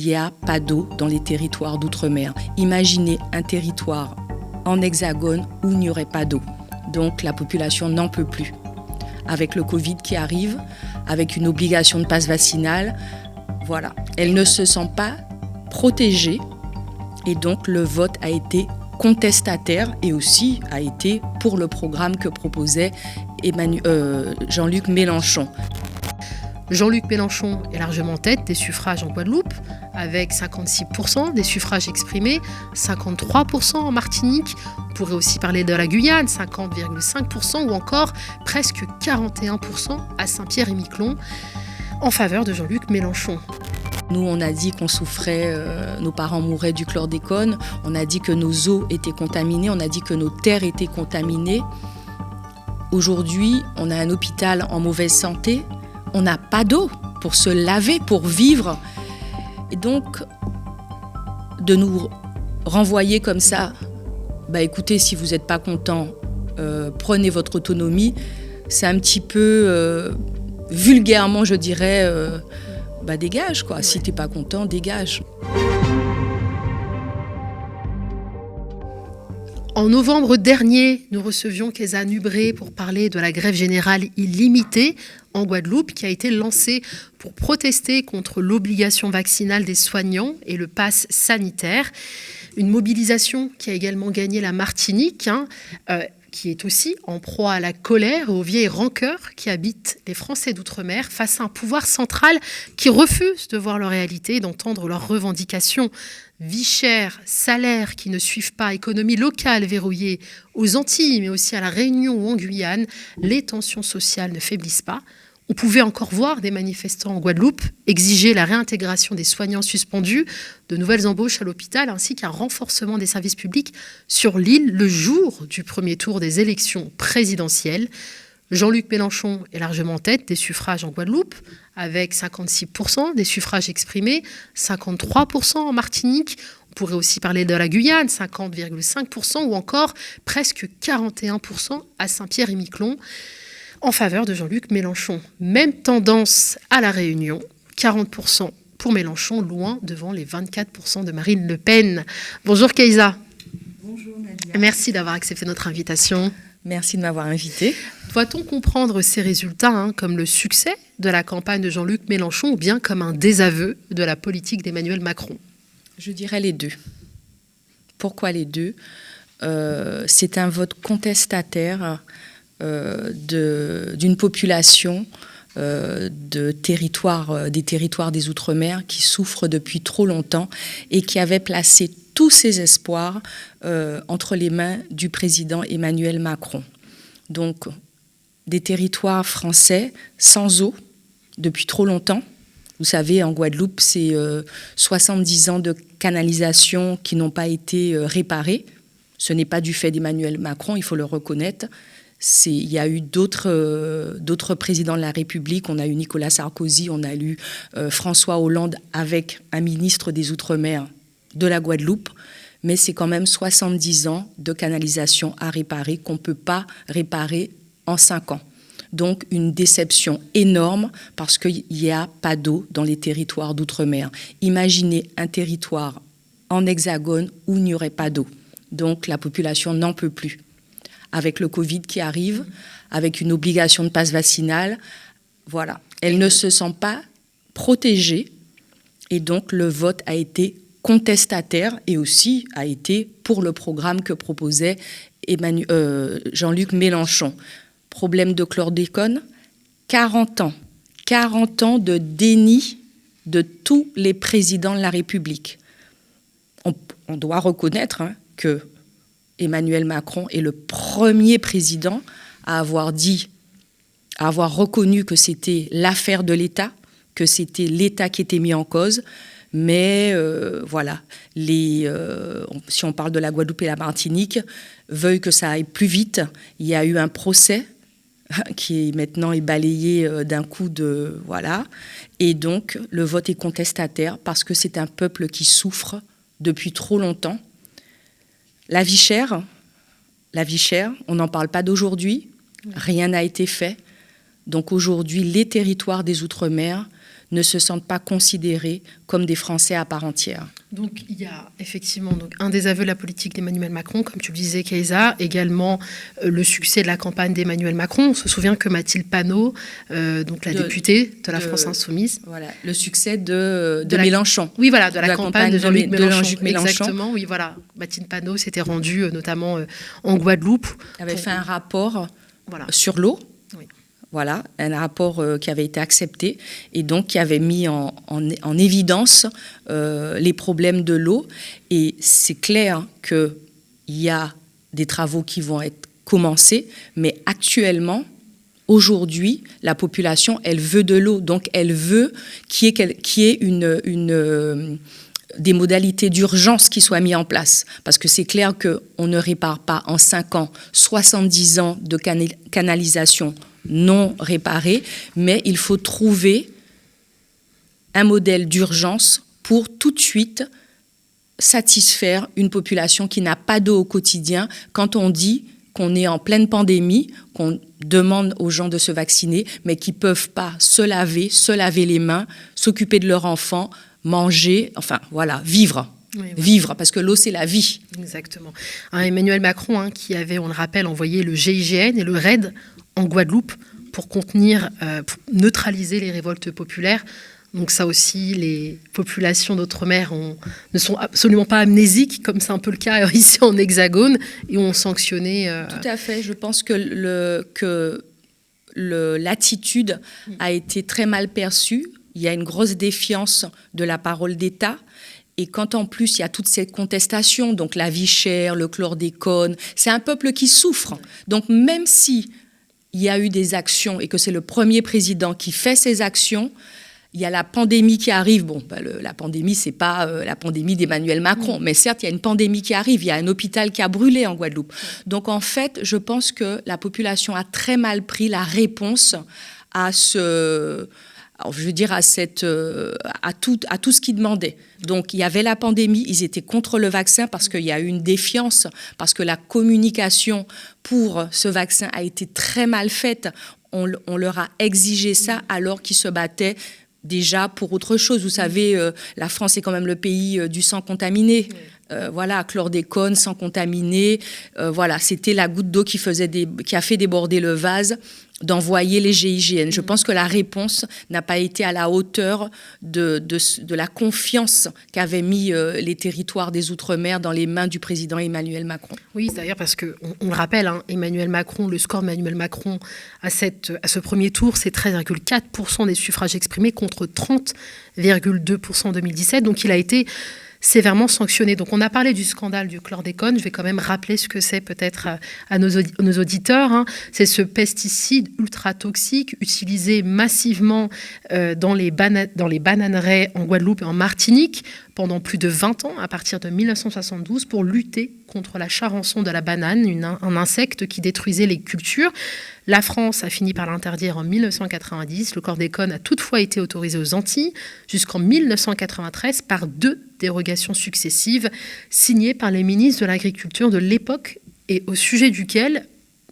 il n'y a pas d'eau dans les territoires d'outre-mer. Imaginez un territoire en hexagone où il n'y aurait pas d'eau. Donc la population n'en peut plus. Avec le Covid qui arrive, avec une obligation de passe vaccinale, voilà. Elle ne se sent pas protégée et donc le vote a été contestataire et aussi a été pour le programme que proposait Jean-Luc Mélenchon. Jean-Luc Mélenchon est largement en tête des suffrages en Guadeloupe, avec 56% des suffrages exprimés, 53% en Martinique. On pourrait aussi parler de la Guyane, 50,5%, ou encore presque 41% à Saint-Pierre-et-Miquelon, en faveur de Jean-Luc Mélenchon. Nous, on a dit qu'on souffrait, nos parents mouraient du chlordécone, on a dit que nos eaux étaient contaminées, on a dit que nos terres étaient contaminées. Aujourd'hui, on a un hôpital en mauvaise santé, on n'a pas d'eau pour se laver, pour vivre. Et donc, de nous renvoyer comme ça, écoutez, si vous n'êtes pas content, prenez votre autonomie, c'est un petit peu, vulgairement, je dirais, dégage, quoi. Ouais. Si t'es pas content, dégage. En novembre dernier, nous recevions Kéza Nubré pour parler de la grève générale illimitée en Guadeloupe qui a été lancée pour protester contre l'obligation vaccinale des soignants et le pass sanitaire. Une mobilisation qui a également gagné la Martinique, qui est aussi en proie à la colère et aux vieilles rancœurs qui habitent les Français d'outre-mer face à un pouvoir central qui refuse de voir leur réalité et d'entendre leurs revendications. Vie chère, salaires qui ne suivent pas, économie locale verrouillée aux Antilles, mais aussi à La Réunion ou en Guyane, les tensions sociales ne faiblissent pas. On pouvait encore voir des manifestants en Guadeloupe exiger la réintégration des soignants suspendus, de nouvelles embauches à l'hôpital, ainsi qu'un renforcement des services publics sur l'île le jour du premier tour des élections présidentielles. Jean-Luc Mélenchon est largement en tête des suffrages en Guadeloupe, avec 56% des suffrages exprimés, 53% en Martinique. On pourrait aussi parler de la Guyane, 50,5%, ou encore presque 41% à Saint-Pierre-et-Miquelon, en faveur de Jean-Luc Mélenchon. Même tendance à La Réunion, 40% pour Mélenchon, loin devant les 24% de Marine Le Pen. Bonjour Kéza. Bonjour Nadia. Merci d'avoir accepté notre invitation. Merci de m'avoir invitée. Doit-on comprendre ces résultats comme le succès de la campagne de Jean-Luc Mélenchon ou bien comme un désaveu de la politique d'Emmanuel Macron ? Je dirais les deux. Pourquoi les deux ? C'est un vote contestataire d'une population des territoires des Outre-mer qui souffrent depuis trop longtemps et qui avait placé tous ses espoirs entre les mains du président Emmanuel Macron. Donc, des territoires français sans eau depuis trop longtemps. Vous savez, en Guadeloupe, c'est 70 ans de canalisation qui n'ont pas été réparés. Ce n'est pas du fait d'Emmanuel Macron, il faut le reconnaître. Il y a eu d'autres présidents de la République. On a eu Nicolas Sarkozy, on a eu François Hollande avec un ministre des Outre-mer de la Guadeloupe. Mais c'est quand même 70 ans de canalisation à réparer qu'on ne peut pas réparer en 5 ans. Donc une déception énorme parce qu'il n'y a pas d'eau dans les territoires d'outre-mer. Imaginez un territoire en hexagone où il n'y aurait pas d'eau. Donc la population n'en peut plus. Avec le Covid qui arrive, avec une obligation de passe vaccinale, voilà. Elle ne se sent pas protégée et donc le vote a été contestataire et aussi a été pour le programme que proposait Jean-Luc Mélenchon. Problème de chlordécone, 40 ans de déni de tous les présidents de la République. On doit reconnaître que Emmanuel Macron est le premier président à avoir reconnu que c'était l'affaire de l'État, que c'était l'État qui était mis en cause. Mais voilà, si on parle de la Guadeloupe et la Martinique, veuillent que ça aille plus vite. Il y a eu un procès qui maintenant est balayé d'un coup de... Voilà. Et donc, le vote est contestataire parce que c'est un peuple qui souffre depuis trop longtemps. La vie chère, on n'en parle pas d'aujourd'hui. Rien n'a été fait. Donc aujourd'hui, les territoires des Outre-mer ne se sentent pas considérés comme des Français à part entière. Donc il y a effectivement un des aveux de la politique d'Emmanuel Macron, comme tu le disais Kaysa, également le succès de la campagne d'Emmanuel Macron. On se souvient que Mathilde Panot, donc la députée de la France Insoumise... Voilà, le succès de Mélenchon. Oui, voilà, de la campagne de Jean-Luc Mélenchon. Mélenchon. Exactement, oui, voilà. Mathilde Panot s'était rendue notamment en Guadeloupe. Elle avait fait un rapport voilà. sur l'eau. Oui. Voilà, un rapport qui avait été accepté et donc qui avait mis en évidence les problèmes de l'eau. Et c'est clair qu'il y a des travaux qui vont être commencés, mais actuellement, aujourd'hui, la population, elle veut de l'eau. Donc, elle veut qu'il y ait des modalités d'urgence qui soient mises en place. Parce que c'est clair qu'on ne répare pas en 5 ans 70 ans de canalisation non réparée, mais il faut trouver un modèle d'urgence pour tout de suite satisfaire une population qui n'a pas d'eau au quotidien. Quand on dit qu'on est en pleine pandémie, qu'on demande aux gens de se vacciner, mais qui ne peuvent pas se laver les mains, s'occuper de leurs enfants, manger, enfin voilà, vivre. Oui, voilà. Vivre, parce que l'eau, c'est la vie. Exactement. Emmanuel Macron, qui avait, on le rappelle, envoyé le GIGN et le RAID en Guadeloupe pour contenir, pour neutraliser les révoltes populaires. Donc ça aussi, les populations d'outre-mer ne sont absolument pas amnésiques, comme c'est un peu le cas ici en Hexagone, et ont sanctionné... Tout à fait. Je pense que l'attitude a été très mal perçue. Il y a une grosse défiance de la parole d'État. Et quand en plus il y a toutes ces contestations, donc la vie chère, le chlordécone, c'est un peuple qui souffre. Donc même si il y a eu des actions et que c'est le premier président qui fait ces actions, il y a la pandémie qui arrive. Bon, la pandémie, c'est pas la pandémie d'Emmanuel Macron, mais certes, il y a une pandémie qui arrive. Il y a un hôpital qui a brûlé en Guadeloupe. Donc en fait, je pense que la population a très mal pris la réponse à tout ce qu'ils demandaient. Donc, il y avait la pandémie, ils étaient contre le vaccin parce qu'il y a eu une défiance, parce que la communication pour ce vaccin a été très mal faite. On leur a exigé ça alors qu'ils se battaient déjà pour autre chose. Vous savez, la France est quand même le pays du sang contaminé. Voilà, chlordécone, sang contaminé. Voilà, c'était la goutte d'eau qui a fait déborder le vase, d'envoyer les GIGN. Je pense que la réponse n'a pas été à la hauteur de la confiance qu'avaient mis les territoires des Outre-mer dans les mains du président Emmanuel Macron. Oui, d'ailleurs, parce qu'on le rappelle, Emmanuel Macron, le score d'Emmanuel Macron à ce premier tour, c'est 13,4% des suffrages exprimés contre 30,2% en 2017. Donc il a été sévèrement sanctionné. Donc on a parlé du scandale du chlordécone, je vais quand même rappeler ce que c'est peut-être à nos auditeurs. C'est ce pesticide ultra toxique utilisé massivement dans les bananeraies en Guadeloupe et en Martinique pendant plus de 20 ans, à partir de 1972, pour lutter contre la charançon de la banane, un insecte qui détruisait les cultures. La France a fini par l'interdire en 1990. Le chlordécone a toutefois été autorisé aux Antilles jusqu'en 1993 par 2 dérogations successives signées par les ministres de l'Agriculture de l'époque et au sujet duquel,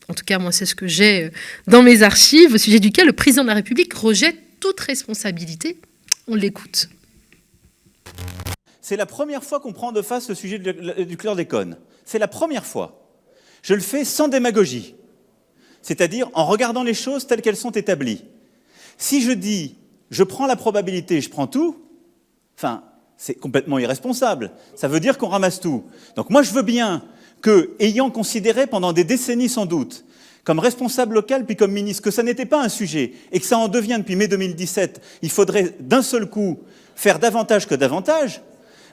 en tout cas moi c'est ce que j'ai dans mes archives, au sujet duquel le président de la République rejette toute responsabilité. On l'écoute. C'est la première fois qu'on prend de face le sujet du chlordécone. C'est la première fois. Je le fais sans démagogie. C'est-à-dire en regardant les choses telles qu'elles sont établies. Si je dis, je prends la probabilité, je prends tout, enfin, c'est complètement irresponsable. Ça veut dire qu'on ramasse tout. Donc moi, je veux bien que, ayant considéré pendant des décennies sans doute, comme responsable local puis comme ministre, que ça n'était pas un sujet et que ça en devient depuis mai 2017, il faudrait d'un seul coup faire davantage que davantage,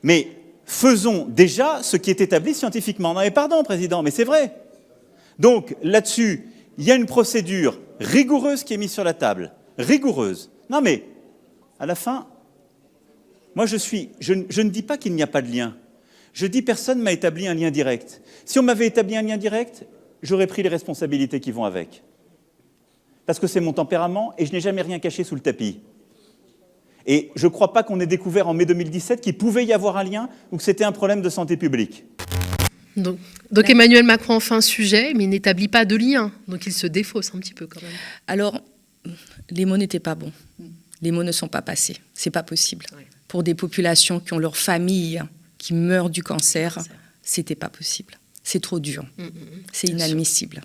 mais faisons déjà ce qui est établi scientifiquement. Non mais pardon, Président, mais c'est vrai. Donc là-dessus, il y a une procédure rigoureuse qui est mise sur la table. Rigoureuse. Non mais, à la fin, moi je ne dis pas qu'il n'y a pas de lien. Je dis personne ne m'a établi un lien direct. Si on m'avait établi un lien direct, j'aurais pris les responsabilités qui vont avec. Parce que c'est mon tempérament et je n'ai jamais rien caché sous le tapis. Et je ne crois pas qu'on ait découvert en mai 2017 qu'il pouvait y avoir un lien ou que c'était un problème de santé publique. Donc Emmanuel Macron en fait un sujet, mais il n'établit pas de lien. Donc il se défausse un petit peu quand même. Alors, les mots n'étaient pas bons. les mots ne sont pas passés. C'est pas possible. Oui. Pour des populations qui ont leur famille qui meurt du cancer, c'était pas possible. C'est trop dur. C'est inadmissible.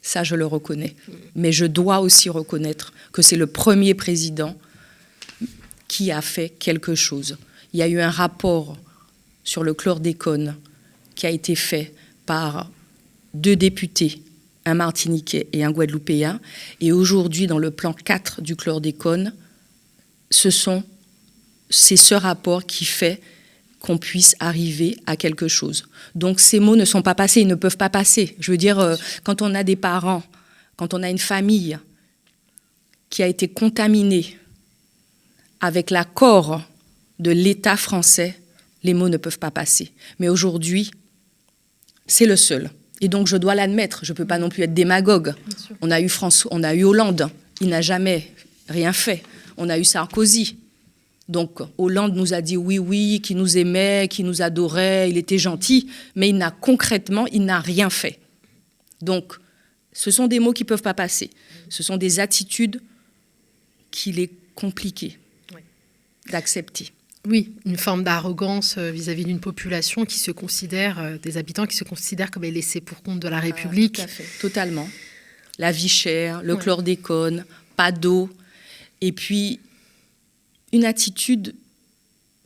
Ça, je le reconnais. Mais je dois aussi reconnaître que c'est le premier président qui a fait quelque chose. Il y a eu un rapport sur le chlordécone qui a été fait par 2 députés, un Martiniquais et un Guadeloupéen. Et aujourd'hui, dans le plan 4 du chlordécone, c'est ce rapport qui fait qu'on puisse arriver à quelque chose. Donc ces mots ne sont pas passés, ils ne peuvent pas passer. Je veux dire, quand on a des parents, quand on a une famille qui a été contaminée avec l'accord de l'État français, les mots ne peuvent pas passer. Mais aujourd'hui, c'est le seul. Et donc je dois l'admettre, je ne peux pas non plus être démagogue. On a eu Hollande, il n'a jamais rien fait. On a eu Sarkozy. Donc Hollande nous a dit oui, qu'il nous aimait, qu'il nous adorait, il était gentil, mais il n'a rien fait. Donc ce sont des mots qui ne peuvent pas passer. Ce sont des attitudes qu'il est compliqué d'accepter. Oui, une forme d'arrogance vis-à-vis d'une population qui se considère, des habitants qui se considèrent comme les laissés pour compte de la République. Tout à fait, totalement. La vie chère, le chlordécone, pas d'eau, et puis une attitude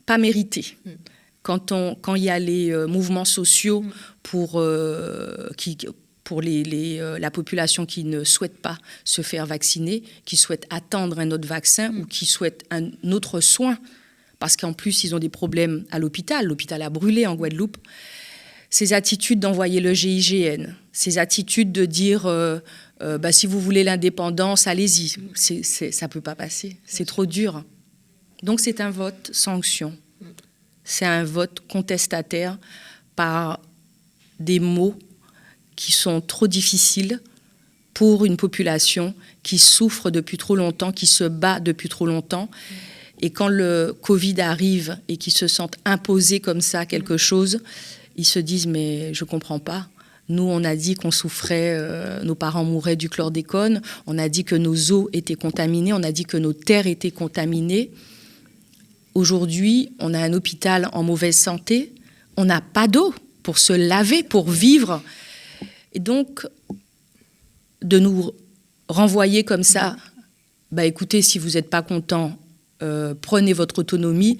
pas méritée. Quand il y a les mouvements sociaux pour la population qui ne souhaite pas se faire vacciner, qui souhaite attendre un autre vaccin ou qui souhaite un autre soin, parce qu'en plus, ils ont des problèmes à l'hôpital. L'hôpital a brûlé en Guadeloupe. Ces attitudes d'envoyer le GIGN, ces attitudes de dire si vous voulez l'indépendance, allez-y. Ça ne peut pas passer. C'est trop dur. Donc c'est un vote sanction. C'est un vote contestataire par des mots qui sont trop difficiles pour une population qui souffre depuis trop longtemps, qui se bat depuis trop longtemps. Et quand le Covid arrive et qu'ils se sentent imposer comme ça quelque chose, ils se disent « mais je ne comprends pas ». Nous, on a dit qu'on souffrait, nos parents mouraient du chlordécone, on a dit que nos eaux étaient contaminées, on a dit que nos terres étaient contaminées. Aujourd'hui, on a un hôpital en mauvaise santé, on n'a pas d'eau pour se laver, pour vivre. Et donc, de nous renvoyer comme ça, écoutez, si vous n'êtes pas content, prenez votre autonomie,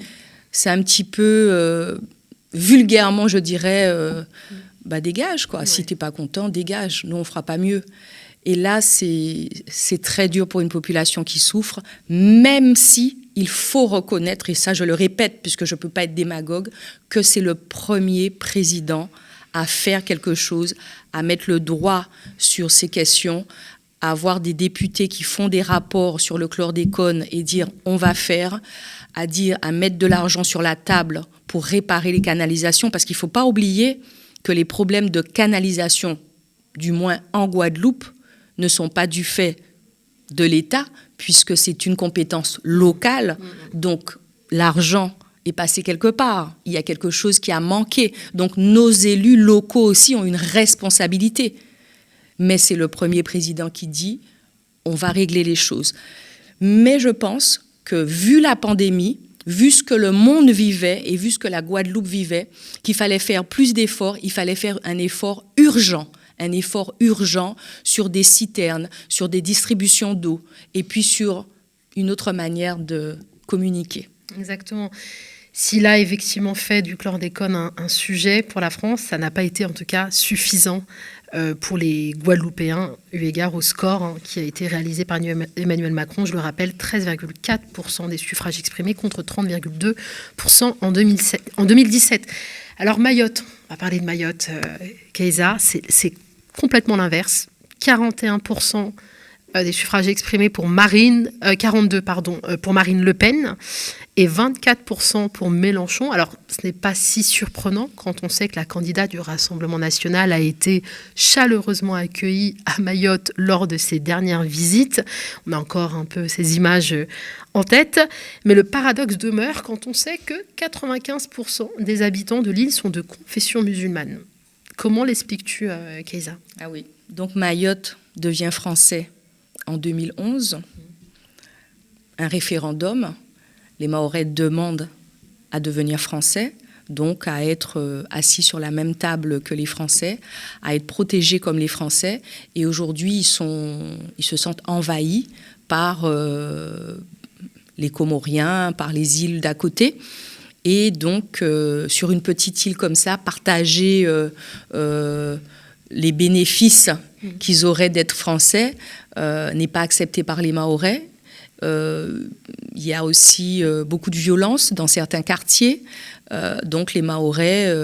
c'est un petit peu vulgairement, je dirais, dégage, quoi. Si tu n'es pas content, dégage. Nous, on ne fera pas mieux. Et là, c'est très dur pour une population qui souffre, même si il faut reconnaître, et ça je le répète puisque je ne peux pas être démagogue, que c'est le premier président à faire quelque chose, à mettre le doigt sur ces questions, à avoir des députés qui font des rapports sur le chlordécone et dire on va faire, à mettre de l'argent sur la table pour réparer les canalisations, parce qu'il ne faut pas oublier que les problèmes de canalisation, du moins en Guadeloupe, ne sont pas du fait de l'État, puisque c'est une compétence locale, donc l'argent est passé quelque part. Il y a quelque chose qui a manqué. Donc nos élus locaux aussi ont une responsabilité. Mais c'est le premier président qui dit on va régler les choses. Mais je pense que vu la pandémie, vu ce que le monde vivait et vu ce que la Guadeloupe vivait, qu'il fallait faire plus d'efforts, il fallait faire un effort urgent sur des citernes, sur des distributions d'eau et puis sur une autre manière de communiquer. Exactement. S'il a effectivement fait du chlordécone un sujet pour la France, ça n'a pas été en tout cas suffisant pour les Guadeloupéens, eu égard au score qui a été réalisé par Emmanuel Macron. Je le rappelle, 13,4% des suffrages exprimés contre 30,2% en 2017. Alors Mayotte, on va parler de Mayotte, Keiza, c'est complètement l'inverse. 41% des suffrages exprimés pour Marine Le Pen et 24% pour Mélenchon. Alors, ce n'est pas si surprenant quand on sait que la candidate du Rassemblement national a été chaleureusement accueillie à Mayotte lors de ses dernières visites. On a encore un peu ces images en tête. Mais le paradoxe demeure quand on sait que 95% des habitants de l'île sont de confession musulmane. Comment l'expliques-tu, Keiza ? Ah oui, donc Mayotte devient français en 2011. un référendum. Les Mahorais demandent à devenir français, donc à être assis sur la même table que les Français, à être protégés comme les Français. Et aujourd'hui, ils se sentent envahis par les Comoriens, par les îles d'à côté. Et donc, sur une petite île comme ça, partager les bénéfices qu'ils auraient d'être français n'est pas accepté par les Mahorais. Il y a aussi beaucoup de violence dans certains quartiers. Donc les Mahorais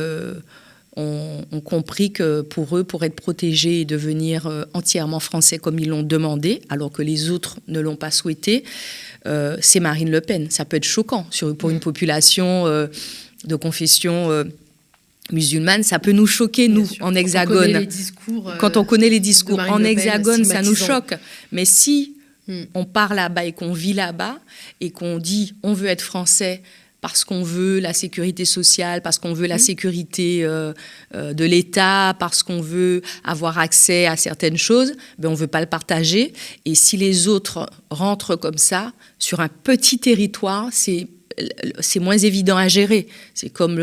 ont compris que pour eux, pour être protégés et devenir entièrement français comme ils l'ont demandé, alors que les autres ne l'ont pas souhaité, c'est Marine Le Pen. Ça peut être choquant pour une population de confession musulmane, ça peut nous choquer, nous, en Hexagone. Quand on connaît les discours en Hexagone, ça nous choque. Mais si on part là-bas et qu'on vit là-bas et qu'on dit on veut être français parce qu'on veut la sécurité sociale, parce qu'on veut la sécurité de l'État, parce qu'on veut avoir accès à certaines choses, ben on ne veut pas le partager. Et si les autres rentrent comme ça, sur un petit territoire, c'est moins évident à gérer. C'est comme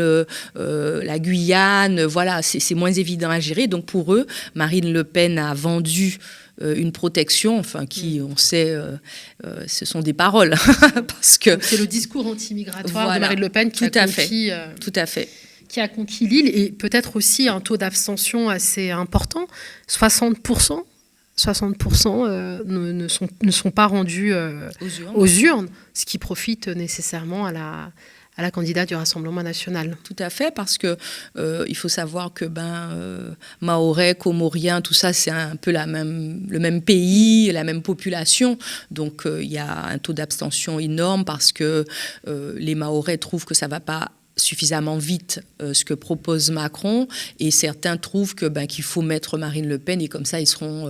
la Guyane, voilà, c'est moins évident à gérer. Donc pour eux, Marine Le Pen a vendu une protection, enfin qui, on sait, ce sont des paroles. Parce que c'est le discours anti-migratoire de Marine Le Pen qui tout à fait. Qui a conquis l'île, et peut-être aussi un taux d'abstention assez important, 60%. 60% ne sont pas rendus aux urnes, ce qui profite nécessairement à la candidate du Rassemblement national. Tout à fait, parce que il faut savoir que Mahorais, Comoriens, tout ça, c'est un peu le même pays, la même population. Donc il y a un taux d'abstention énorme parce que les Mahorais trouvent que ça ne va pas suffisamment vite ce que propose Macron, et certains trouvent qu'il faut mettre Marine Le Pen, et comme ça ils seront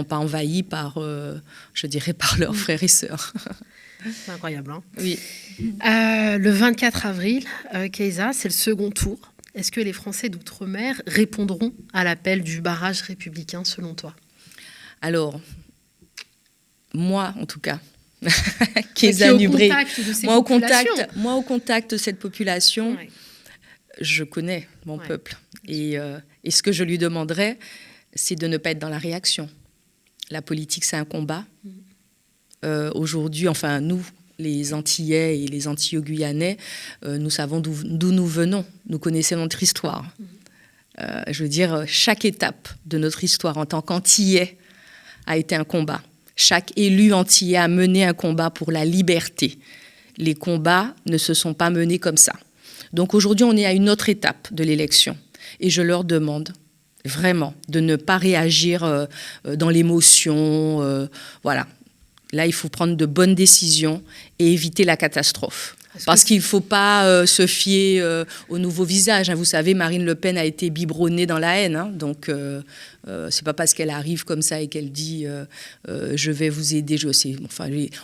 pas envahis par par leurs frères et sœurs. C'est incroyable, hein. Oui. Le 24 avril, Keysa, c'est le second tour. Est-ce que les Français d'outre-mer répondront à l'appel du barrage républicain selon toi? Alors, moi en tout cas, Keysa Nubré, moi au contact de cette population, ouais. Je connais mon peuple. Et ce que je lui demanderais, c'est de ne pas être dans la réaction. La politique, c'est un combat. Aujourd'hui, enfin nous, les Antillais et les Antillo-Guyanais, nous savons d'où nous venons. Nous connaissons notre histoire. Je veux dire, chaque étape de notre histoire en tant qu'Antillais a été un combat. Chaque élu antillais a mené un combat pour la liberté. Les combats ne se sont pas menés comme ça. Donc aujourd'hui, on est à une autre étape de l'élection. Et je leur demande vraiment de ne pas réagir dans l'émotion. Voilà. Là, il faut prendre de bonnes décisions et éviter la catastrophe. Parce qu'il ne faut pas se fier au nouveau visage. Vous savez, Marine Le Pen a été biberonnée dans la haine. Donc, ce n'est pas parce qu'elle arrive comme ça et qu'elle dit « je vais vous aider ».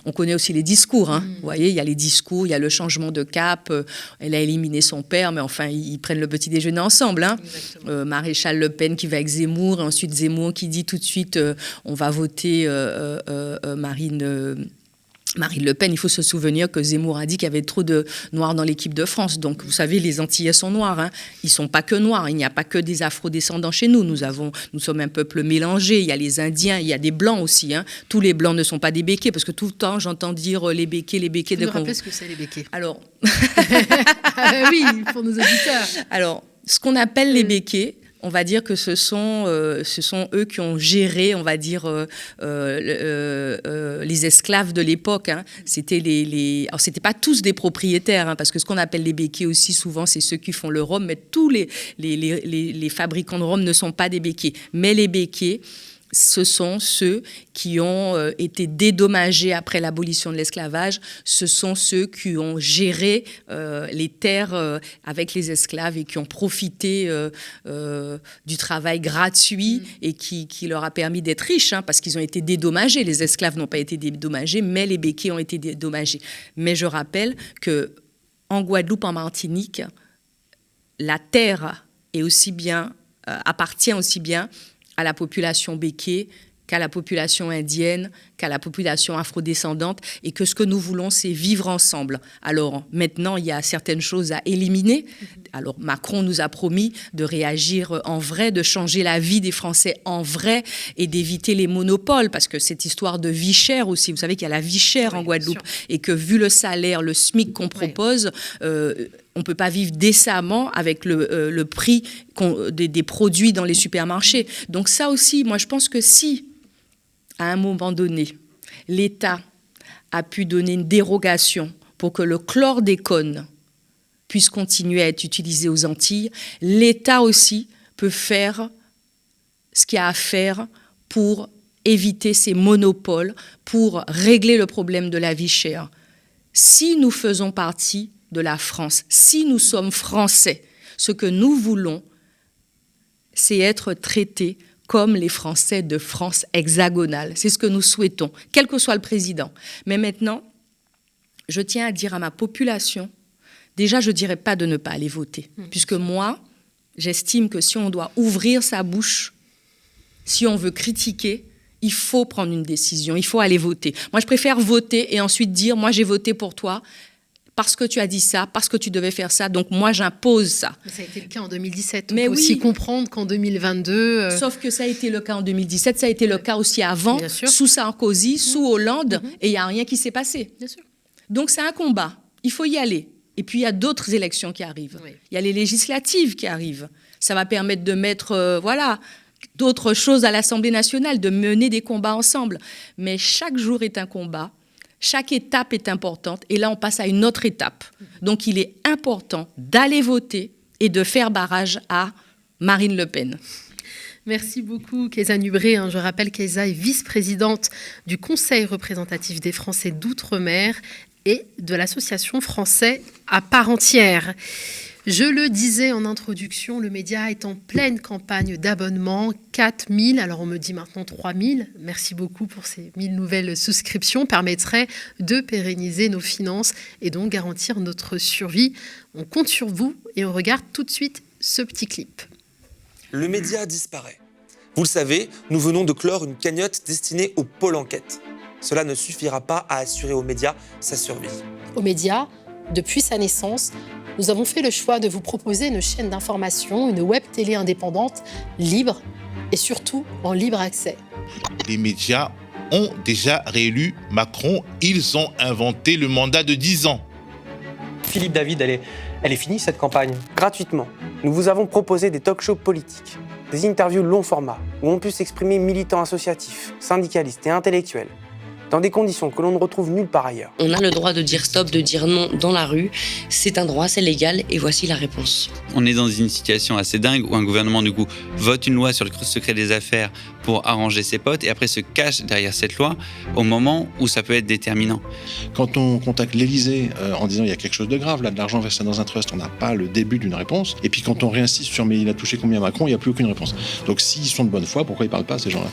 On connaît aussi les discours. Vous voyez, il y a les discours, il y a le changement de cap. Elle a éliminé son père, mais enfin, ils prennent le petit déjeuner ensemble. Maréchal Le Pen qui va avec Zemmour, et ensuite Zemmour qui dit tout de suite on va voter Marine Le Pen. Il faut se souvenir que Zemmour a dit qu'il y avait trop de Noirs dans l'équipe de France. Donc, vous savez, les Antillais sont noirs. Ils ne sont pas que noirs. Il n'y a pas que des afro-descendants chez nous. Nous sommes un peuple mélangé. Il y a les Indiens, il y a des Blancs aussi. Tous les Blancs ne sont pas des béquets, parce que tout le temps, j'entends dire les béquets. Vous me rappelez ce que c'est, les béquets? Alors... oui, pour nos auditeurs. Alors, ce qu'on appelle les béquets, on va dire que ce sont eux qui ont géré, on va dire, les esclaves de l'époque. Alors, c'était pas tous des propriétaires, parce que ce qu'on appelle les béquets aussi, souvent, c'est ceux qui font le rhum, mais tous les fabricants de rhum ne sont pas des béquets. Mais les béquets, ce sont ceux qui ont été dédommagés après l'abolition de l'esclavage. Ce sont ceux qui ont géré les terres avec les esclaves et qui ont profité du travail gratuit et qui leur a permis d'être riches, parce qu'ils ont été dédommagés. Les esclaves n'ont pas été dédommagés, mais les béquets ont été dédommagés. Mais je rappelle qu'en Guadeloupe, en Martinique, la terre est appartient aussi bien à la population béquée qu'à la population indienne, qu'à la population afrodescendante, et que ce que nous voulons, c'est vivre ensemble. Alors maintenant, il y a certaines choses à éliminer. Alors Macron nous a promis de réagir en vrai, de changer la vie des Français en vrai et d'éviter les monopoles, parce que cette histoire de vie chère aussi, vous savez qu'il y a la vie chère en Guadeloupe, et que vu le salaire, le SMIC qu'on propose, on ne peut pas vivre décemment avec le prix des produits dans les supermarchés. Donc ça aussi, moi je pense que si, à un moment donné, l'État a pu donner une dérogation pour que le chlordécone puisse continuer à être utilisé aux Antilles, l'État aussi peut faire ce qu'il y a à faire pour éviter ces monopoles, pour régler le problème de la vie chère. Si nous faisons partie de la France, si nous sommes Français, ce que nous voulons, c'est être traités comme les Français de France hexagonale. C'est ce que nous souhaitons, quel que soit le président. Mais maintenant, je tiens à dire à ma population, déjà, je ne dirais pas de ne pas aller voter, puisque moi, j'estime que si on doit ouvrir sa bouche, si on veut critiquer, il faut prendre une décision, il faut aller voter. Moi, je préfère voter et ensuite dire, moi, j'ai voté pour toi, parce que tu as dit ça, parce que tu devais faire ça, donc moi j'impose ça. Mais ça a été le cas en 2017. Mais on peut aussi comprendre qu'en 2022... Sauf que ça a été le cas en 2017, ça a été le cas aussi avant, sous Sarkozy, sous Hollande, et il n'y a rien qui s'est passé. Bien sûr. Donc c'est un combat, il faut y aller. Et puis il y a d'autres élections qui arrivent. Oui. Il y a les législatives qui arrivent. Ça va permettre de mettre, d'autres choses à l'Assemblée nationale, de mener des combats ensemble. Mais chaque jour est un combat. Chaque étape est importante et là, on passe à une autre étape. Donc, il est important d'aller voter et de faire barrage à Marine Le Pen. Merci beaucoup, Kéza Nubré. Je rappelle qu'Kéza est vice-présidente du Conseil représentatif des Français d'Outre-mer et de l'Association Français à part entière. Je le disais en introduction, le média est en pleine campagne d'abonnement, 4000, alors on me dit maintenant 3000, merci beaucoup pour ces 1000 nouvelles souscriptions, permettraient de pérenniser nos finances et donc garantir notre survie. On compte sur vous et on regarde tout de suite ce petit clip. Le média disparaît. Vous le savez, nous venons de clore une cagnotte destinée au pôle enquête. Cela ne suffira pas à assurer aux médias sa survie. Aux médias, depuis sa naissance, nous avons fait le choix de vous proposer une chaîne d'information, une web télé indépendante, libre et surtout en libre accès. Les médias ont déjà réélu Macron. Ils ont inventé le mandat de 10 ans. Philippe David, elle est finie cette campagne. Gratuitement, nous vous avons proposé des talk-shows politiques, des interviews long format où on peut s'exprimer militants associatifs, syndicalistes et intellectuels, dans des conditions que l'on ne retrouve nulle part ailleurs. On a le droit de dire stop, de dire non dans la rue. C'est un droit, c'est légal, et voici la réponse. On est dans une situation assez dingue où un gouvernement, du coup, vote une loi sur le secret des affaires pour arranger ses potes et après se cache derrière cette loi au moment où ça peut être déterminant. Quand on contacte l'Élysée en disant il y a quelque chose de grave, là, de l'argent versé dans un trust, on n'a pas le début d'une réponse. Et puis quand on réinsiste sur mais il a touché combien à Macron, il n'y a plus aucune réponse. Donc s'ils sont de bonne foi, pourquoi ils ne parlent pas à ces gens-là ?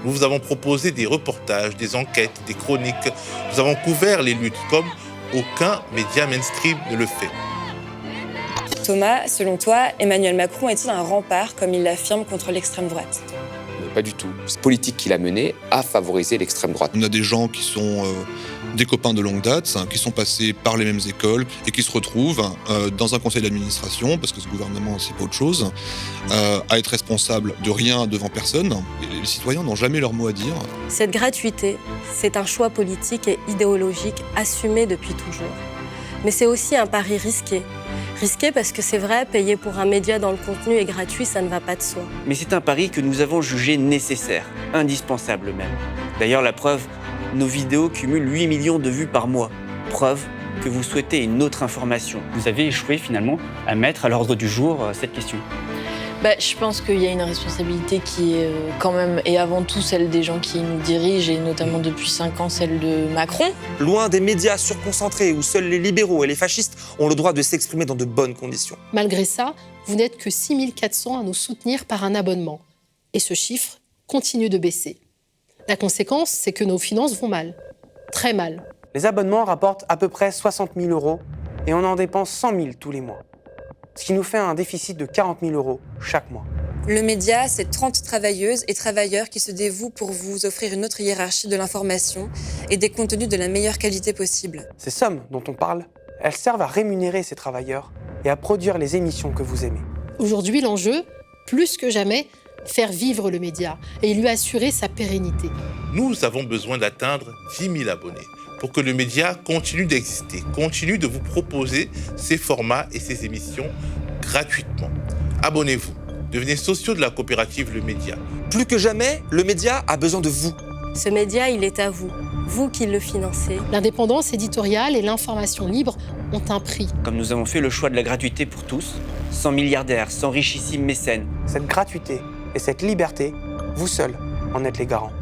Nous vous avons proposé des reportages, des enquêtes, des chroniques. Nous avons couvert les luttes comme aucun média mainstream ne le fait. Thomas, selon toi, Emmanuel Macron est-il un rempart, comme il l'affirme, contre l'extrême droite ? Pas du tout. Cette politique qu'il a menée a favorisé l'extrême droite. On a des gens qui sont des copains de longue date, qui sont passés par les mêmes écoles et qui se retrouvent dans un conseil d'administration, parce que ce gouvernement, c'est pas autre chose, à être responsable de rien devant personne. Et les citoyens n'ont jamais leur mot à dire. Cette gratuité, c'est un choix politique et idéologique assumé depuis toujours. Mais c'est aussi un pari risqué. Risqué parce que c'est vrai, payer pour un média dont le contenu est gratuit, ça ne va pas de soi. Mais c'est un pari que nous avons jugé nécessaire, indispensable même. D'ailleurs, la preuve, nos vidéos cumulent 8 millions de vues par mois. Preuve que vous souhaitez une autre information. Vous avez échoué finalement à mettre à l'ordre du jour cette question. Je pense qu'il y a une responsabilité qui est quand même, et avant tout celle des gens qui nous dirigent, et notamment depuis 5 ans celle de Macron. Loin des médias surconcentrés où seuls les libéraux et les fascistes ont le droit de s'exprimer dans de bonnes conditions. Malgré ça, vous n'êtes que 6400 à nous soutenir par un abonnement. Et ce chiffre continue de baisser. La conséquence, c'est que nos finances vont mal. Très mal. Les abonnements rapportent à peu près 60 000 € et on en dépense 100 000 tous les mois. Ce qui nous fait un déficit de 40 000 € chaque mois. Le média, c'est 30 travailleuses et travailleurs qui se dévouent pour vous offrir une autre hiérarchie de l'information et des contenus de la meilleure qualité possible. Ces sommes dont on parle, elles servent à rémunérer ces travailleurs et à produire les émissions que vous aimez. Aujourd'hui, l'enjeu, plus que jamais, faire vivre le média et lui assurer sa pérennité. Nous avons besoin d'atteindre 10 000 abonnés pour que le média continue d'exister, continue de vous proposer ses formats et ses émissions gratuitement. Abonnez-vous, devenez sociaux de la coopérative Le Média. Plus que jamais, le média a besoin de vous. Ce média, il est à vous, vous qui le financez. L'indépendance éditoriale et l'information libre ont un prix. Comme nous avons fait le choix de la gratuité pour tous, sans milliardaires, sans richissimes mécènes. Cette gratuité et cette liberté, vous seuls en êtes les garants.